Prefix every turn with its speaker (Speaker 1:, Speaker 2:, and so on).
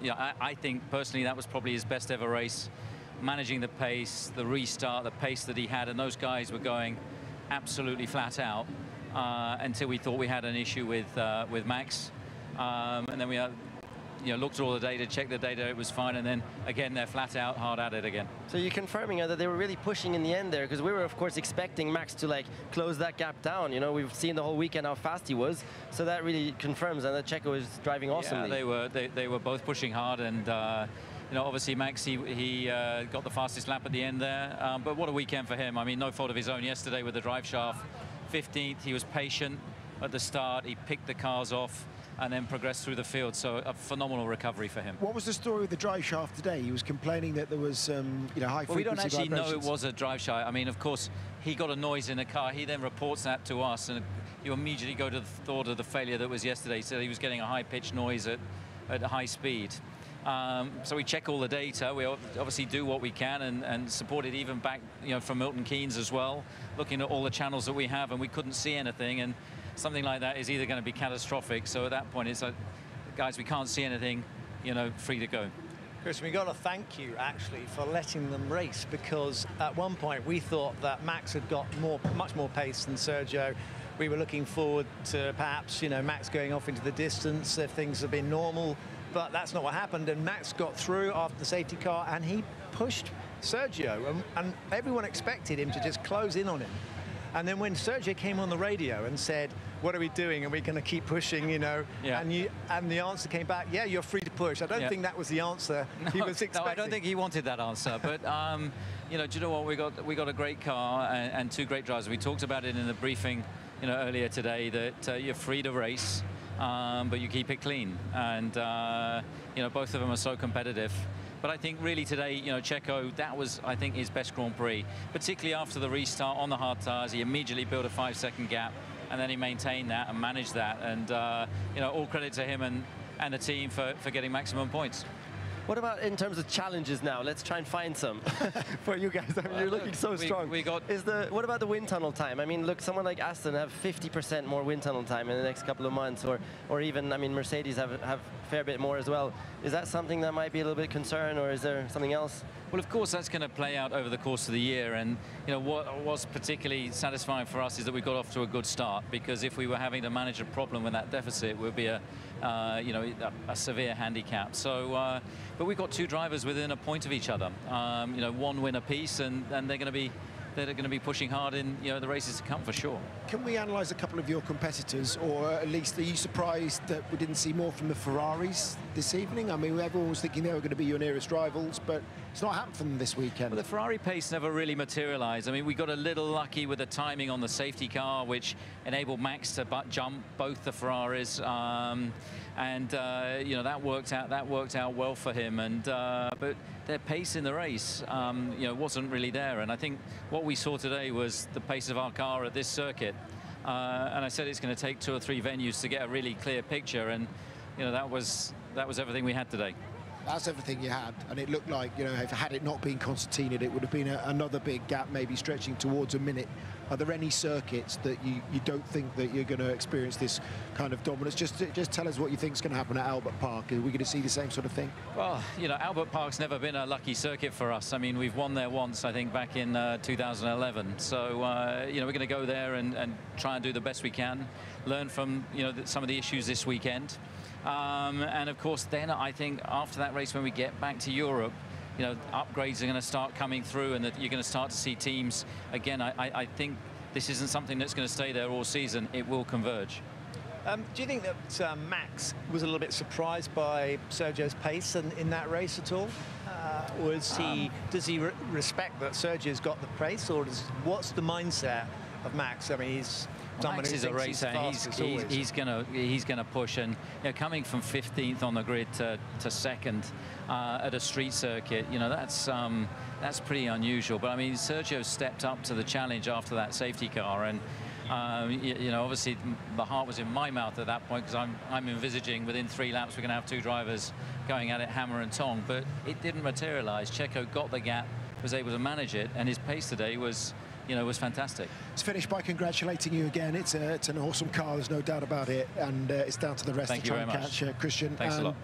Speaker 1: Yeah, I think personally that was probably his best ever race. Managing the pace, the restart, the pace that he had, and those guys were going absolutely flat out until we thought we had an issue with Max, and then we looked at all the data, checked the data, it was fine, and then again they're flat out, hard at it again.
Speaker 2: So you're confirming that they were really pushing in the end there, because we were of course expecting Max to like close that gap down. You know, we've seen the whole weekend how fast he was, so that really confirms that Checo is driving awesomely.
Speaker 1: Yeah, they were both pushing hard, and obviously Max, he got the fastest lap at the end there, but what a weekend for him. I mean, no fault of his own yesterday with the drive shaft. 15th, he was patient at the start, he picked the cars off and then progressed through the field, so a phenomenal recovery for him.
Speaker 3: What was the story with the drive shaft today? He was complaining that there was high frequency
Speaker 1: Well, we don't actually know
Speaker 3: vibrations.
Speaker 1: it was a drive shaft. I mean, of course, he got a noise in the car. He then reports that to us, and you immediately go to the thought of the failure that was yesterday. He said he was getting a high-pitched noise at high speed. So we check all the data. We obviously do what we can and support it even back from Milton Keynes as well, looking at all the channels that we have, and we couldn't see anything. And something like that is either going to be catastrophic. So at that point, it's like, guys, we can't see anything, free to go.
Speaker 4: Chris, we got to thank you actually for letting them race, because at one point we thought that Max had got much more pace than Sergio. We were looking forward to perhaps Max going off into the distance if things had been normal, but that's not what happened. And Max got through after the safety car and he pushed Sergio, and everyone expected him to just close in on him. And then when Sergio came on the radio and said, "What are we doing? Are we going to keep pushing?"
Speaker 1: Yeah.
Speaker 4: and the answer came back, "Yeah, you're free to push." I don't think that was the answer he was expecting.
Speaker 1: No, I don't think he wanted that answer. But do you know what? We got a great car and two great drivers. We talked about it in the briefing, earlier today, that you're free to race, but you keep it clean. And both of them are so competitive. But I think really today, Checo, that was, I think, his best Grand Prix, particularly after the restart on the hard tyres. He immediately built a 5-second gap, and then he maintained that and managed that. And, all credit to him and the team for getting maximum points.
Speaker 2: What about in terms of challenges now? Let's try and find some for you guys. I mean, you're looking so strong. What about the wind tunnel time? I mean, look, someone like Aston have 50% more wind tunnel time in the next couple of months, or even, I mean, Mercedes have a fair bit more as well. Is that something that might be a little bit concern, or is there something else?
Speaker 1: Well, of course, that's going to play out over the course of the year. And what was particularly satisfying for us is that we got off to a good start, because if we were having to manage a problem with that deficit, it would be a severe handicap. So, but we've got two drivers within a point of each other. One win apiece, and they're going to be pushing hard in the races to come for sure.
Speaker 3: Can we analyse a couple of your competitors, or at least are you surprised that we didn't see more from the Ferraris this evening? I mean, everyone was thinking they were going to be your nearest rivals, but it's not happened for them this weekend.
Speaker 1: Well, the Ferrari pace never really materialised. I mean, we got a little lucky with the timing on the safety car, which enabled Max to jump both the Ferraris, and that worked out well for him. And but their pace in the race, wasn't really there. And I think what we saw today was the pace of our car at this circuit. And I said it's going to take 2 or 3 venues to get a really clear picture, and that was everything we had today.
Speaker 3: That's everything you had, and it looked like, if had it not been concertinaed, it would have been another big gap, maybe stretching towards a minute. Are there any circuits that you don't think that you're going to experience this kind of dominance? Just tell us what you think is going to happen at Albert Park. Are we going to see the same sort of thing?
Speaker 1: Well, Albert Park's never been a lucky circuit for us. I mean, we've won there once, I think, back in 2011. So, we're going to go there and try and do the best we can, learn from, some of the issues this weekend. And of course, then I think after that race, when we get back to Europe, upgrades are going to start coming through, and that you're going to start to see teams again. I think this isn't something that's going to stay there all season. It will converge.
Speaker 4: Do you think that Max was a little bit surprised by Sergio's pace in that race at all? Does he respect that Sergio's got the pace, or what's the mindset of Max? I mean,
Speaker 1: Max is a racer. He's gonna push, and coming from 15th on the grid to 2nd at a street circuit, that's pretty unusual. But I mean, Sergio stepped up to the challenge after that safety car, and obviously the heart was in my mouth at that point, because I'm envisaging within 3 laps we're going to have 2 drivers going at it hammer and tong, but it didn't materialise. Checo got the gap, was able to manage it, and his pace today was fantastic.
Speaker 3: Let's finish by congratulating you again. It's an awesome car, there's no doubt about it, and it's down to the rest to try and catch Christian.
Speaker 1: Thanks a lot.